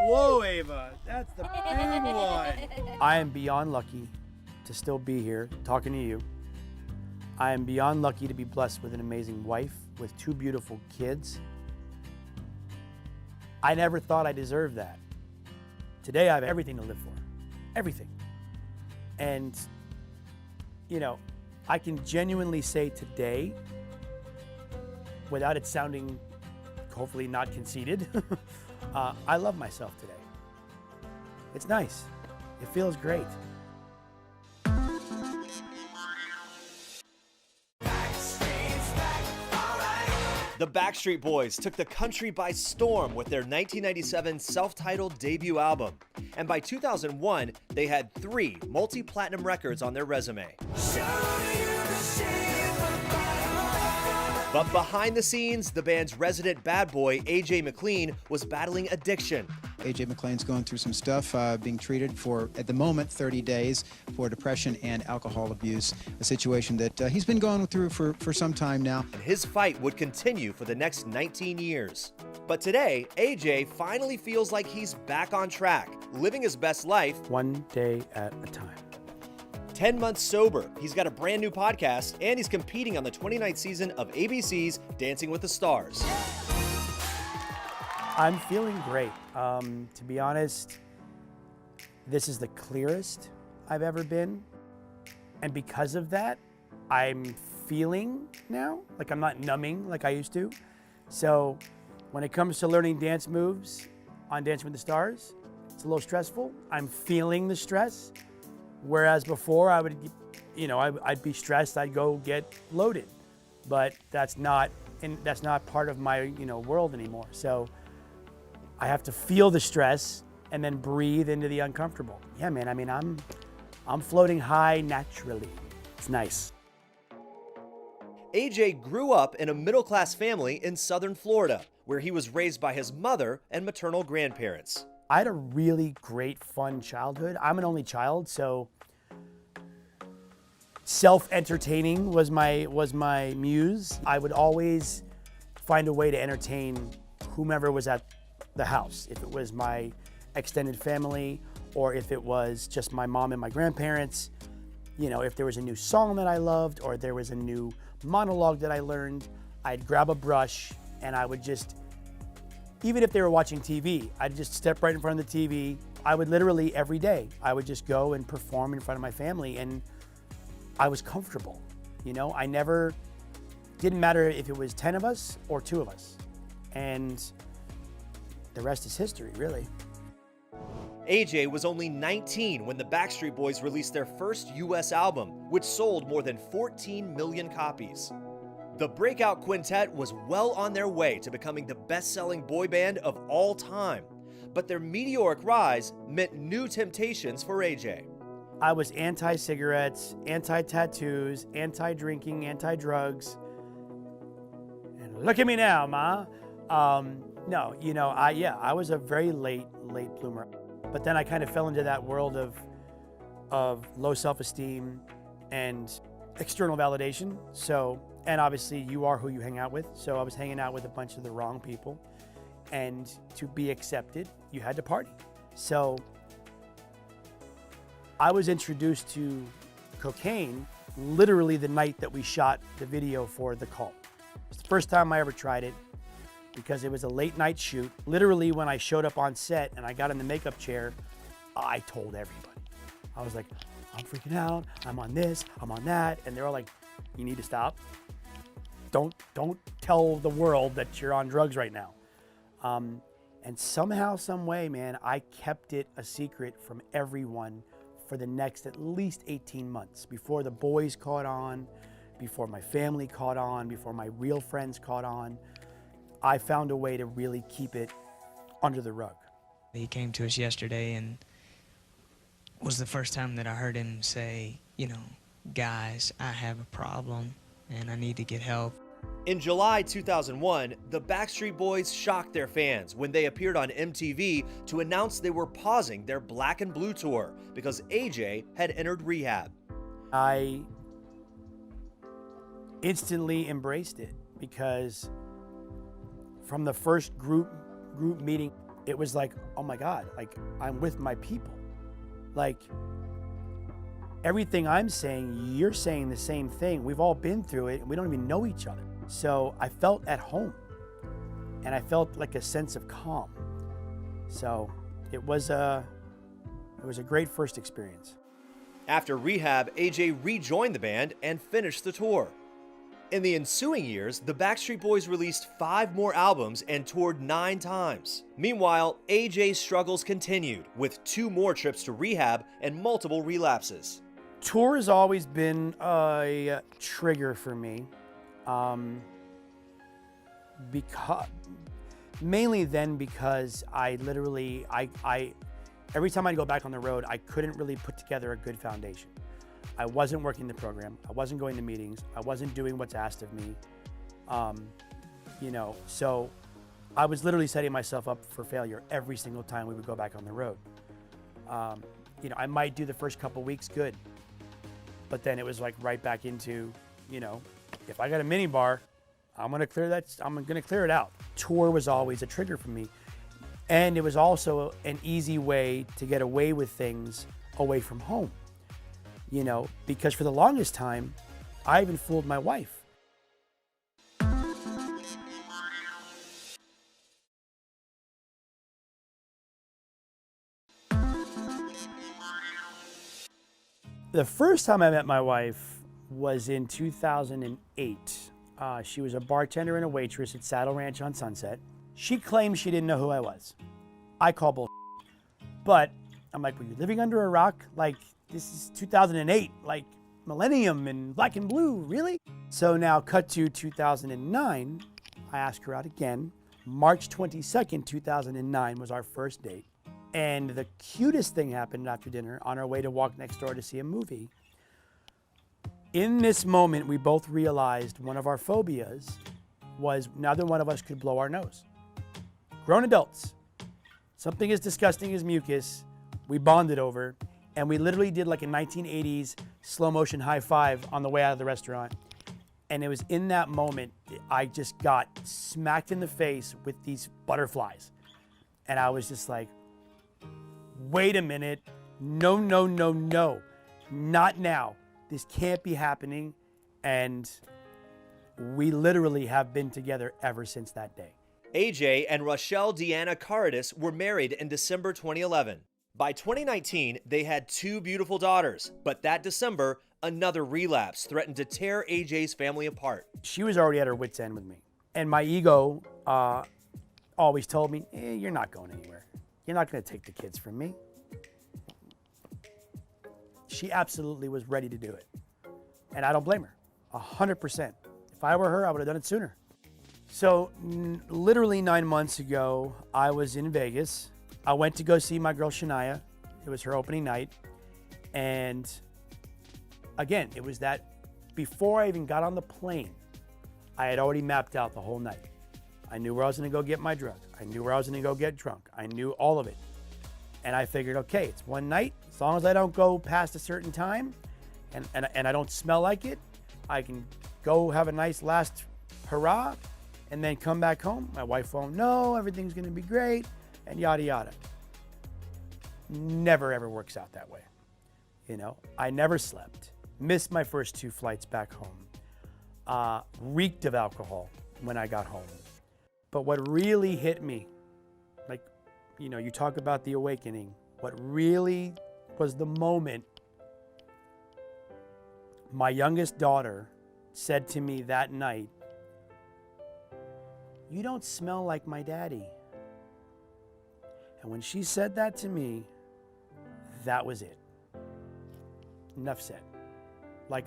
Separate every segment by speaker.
Speaker 1: Whoa, Ava, that's the big one. I am beyond lucky to still be here talking to you. I am beyond lucky to be blessed with an amazing wife, with 2 beautiful kids. I never thought I deserved that. Today I have everything to live for, everything. And, you know, I can genuinely say today, without it sounding hopefully not conceited, I love myself today. It's nice. It feels great.
Speaker 2: The Backstreet Boys took the country by storm with their 1997 self-titled debut album. And by 2001, they had 3 multi-platinum records on their resume. But behind the scenes, the band's resident bad boy, AJ Mclean, was battling addiction.
Speaker 3: AJ Mclean's going through some stuff, being treated for, at the moment, 30 days for depression and alcohol abuse, a situation that he's been going through for some time now.
Speaker 2: And his fight would continue for the next 19 years. But today, AJ finally feels like he's back on track, living his best life.
Speaker 1: One day at a time.
Speaker 2: 10 months sober, he's got a brand new podcast, and he's competing on the 29th season of ABC's Dancing with the Stars.
Speaker 1: I'm feeling great. To be honest, this is the clearest I've ever been. And because of that, I'm feeling now, like I'm not numbing like I used to. So when it comes to learning dance moves on Dancing with the Stars, it's a little stressful. I'm feeling the stress. Whereas before I would, I'd be stressed, I'd go get loaded. But that's not part of my, world anymore. So I have to feel the stress and then breathe into the uncomfortable. Yeah, man, I mean, I'm floating high naturally. It's nice.
Speaker 2: AJ grew up in a middle-class family in southern Florida, where he was raised by his mother and maternal grandparents.
Speaker 1: I had a really great, fun childhood. I'm an only child, so self-entertaining was my muse. I would always find a way to entertain whomever was at the house. If it was my extended family, or if it was just my mom and my grandparents, if there was a new song that I loved, or there was a new monologue that I learned, I'd grab a brush and I would just, even if they were watching TV, I'd just step right in front of the TV. I would literally every day, I would just go and perform in front of my family, and I was comfortable. Didn't matter if it was 10 of us or 2 of us. And the rest is history, really.
Speaker 2: AJ was only 19 when the Backstreet Boys released their first US album, which sold more than 14 million copies. The breakout quintet was well on their way to becoming the best-selling boy band of all time, but their meteoric rise meant new temptations for AJ.
Speaker 1: I was anti-cigarettes, anti-tattoos, anti-drinking, anti-drugs. And look at me now, Ma. No, I was a very late bloomer. But then I kind of fell into that world of low self-esteem and external validation. So, and obviously you are who you hang out with. So I was hanging out with a bunch of the wrong people. And to be accepted, you had to party. So I was introduced to cocaine literally the night that we shot the video for The Call. It's the first time I ever tried it, because it was a late night shoot. Literally when I showed up on set and I got in the makeup chair, I told everybody. I was like, I'm freaking out, I'm on this, I'm on that. And they're all like, you need to stop. Don't tell the world that you're on drugs right now. And somehow, some way, man, I kept it a secret from everyone for the next at least 18 months, before the boys caught on, before my family caught on, before my real friends caught on. I found a way to really keep it under the rug.
Speaker 4: He came to us yesterday, and was the first time that I heard him say, guys, I have a problem and I need to get help.
Speaker 2: In July 2001, the Backstreet Boys shocked their fans when they appeared on MTV to announce they were pausing their Black and Blue tour because AJ had entered rehab.
Speaker 1: I instantly embraced it, because from the first group meeting, it was like, oh my God, like I'm with my people. Like everything I'm saying, you're saying the same thing. We've all been through it and we don't even know each other. So I felt at home and I felt like a sense of calm. So it was a great first experience.
Speaker 2: After rehab, AJ rejoined the band and finished the tour. In the ensuing years, the Backstreet Boys released 5 more albums and toured 9 times. Meanwhile, AJ's struggles continued with 2 more trips to rehab and multiple relapses.
Speaker 1: Tour has always been a trigger for me, mainly because I literally, every time I go back on the road, I couldn't really put together a good foundation. I wasn't working the program. I wasn't going to meetings. I wasn't doing what's asked of me. So I was literally setting myself up for failure every single time we would go back on the road. I might do the first couple weeks good, but then it was like right back into, if I got a mini bar, I'm gonna clear it out. Tour was always a trigger for me. And it was also an easy way to get away with things away from home. Because for the longest time, I even fooled my wife. The first time I met my wife was in 2008. She was a bartender and a waitress at Saddle Ranch on Sunset. She claimed she didn't know who I was. I call bull. But I'm like, were you living under a rock? Like, this is 2008, like Millennium and Black and Blue, really? So now cut to 2009, I asked her out again. March 22nd, 2009 was our first date. And the cutest thing happened after dinner on our way to walk next door to see a movie. In this moment, we both realized one of our phobias was neither one of us could blow our nose. Grown adults, something as disgusting as mucus, we bonded over, and we literally did like a 1980s slow motion high five on the way out of the restaurant. And it was in that moment, I just got smacked in the face with these butterflies. And I was just like, wait a minute, no, not now. This can't be happening. And we literally have been together ever since that day.
Speaker 2: AJ and Rochelle Deanna Caritas were married in December 2011. By 2019, they had 2 beautiful daughters, but that December, another relapse threatened to tear AJ's family apart.
Speaker 1: She was already at her wit's end with me. And my ego always told me, you're not going anywhere. You're not going to take the kids from me. She absolutely was ready to do it. And I don't blame her, 100%. If I were her, I would have done it sooner. So literally 9 months ago, I was in Vegas. I went to go see my girl Shania. It was her opening night. And again, it was that before I even got on the plane, I had already mapped out the whole night. I knew where I was gonna go get my drug. I knew where I was gonna go get drunk. I knew all of it. And I figured, okay, it's one night. As long as I don't go past a certain time and I don't smell like it, I can go have a nice last hurrah and then come back home. My wife won't know, everything's gonna be great, and yada, yada. Never ever works out that way. I never slept. Missed my first 2 flights back home. Reeked of alcohol when I got home. But what really hit me, you talk about the awakening, what really was the moment, my youngest daughter said to me that night, "You don't smell like my daddy." And when she said that to me, that was it. Enough said.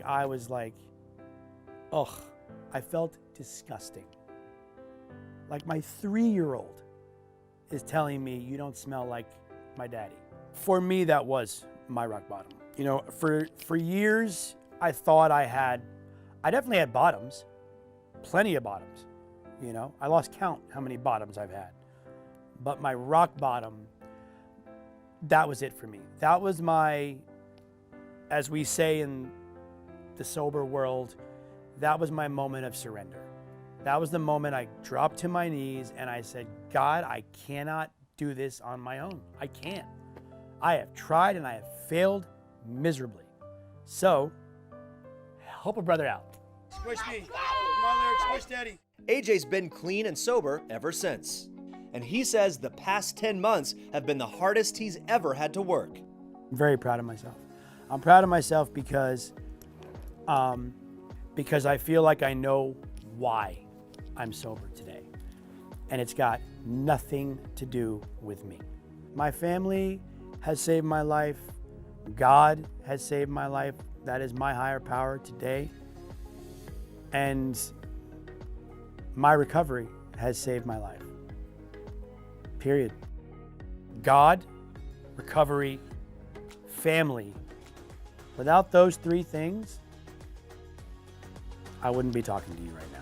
Speaker 1: I was like, ugh, I felt disgusting. Like my 3-year-old is telling me, "You don't smell like my daddy." For me, that was my rock bottom. For years, I thought I definitely had bottoms, plenty of bottoms. I lost count how many bottoms I've had. But my rock bottom, that was it for me. That was my, as we say in the sober world, that was my moment of surrender. That was the moment I dropped to my knees and I said, "God, I cannot do this on my own. I can't. I have tried and I have failed miserably. So, help a brother out.
Speaker 5: Squish me. Come on, Larry, squish daddy.
Speaker 2: AJ's been clean and sober ever since. And he says the past 10 months have been the hardest he's ever had to work.
Speaker 1: I'm very proud of myself. I'm proud of myself because I feel like I know why I'm sober today. And it's got nothing to do with me. My family has saved my life. God has saved my life. That is my higher power today. And my recovery has saved my life. Period. God, recovery, family. Without those three things, I wouldn't be talking to you right now.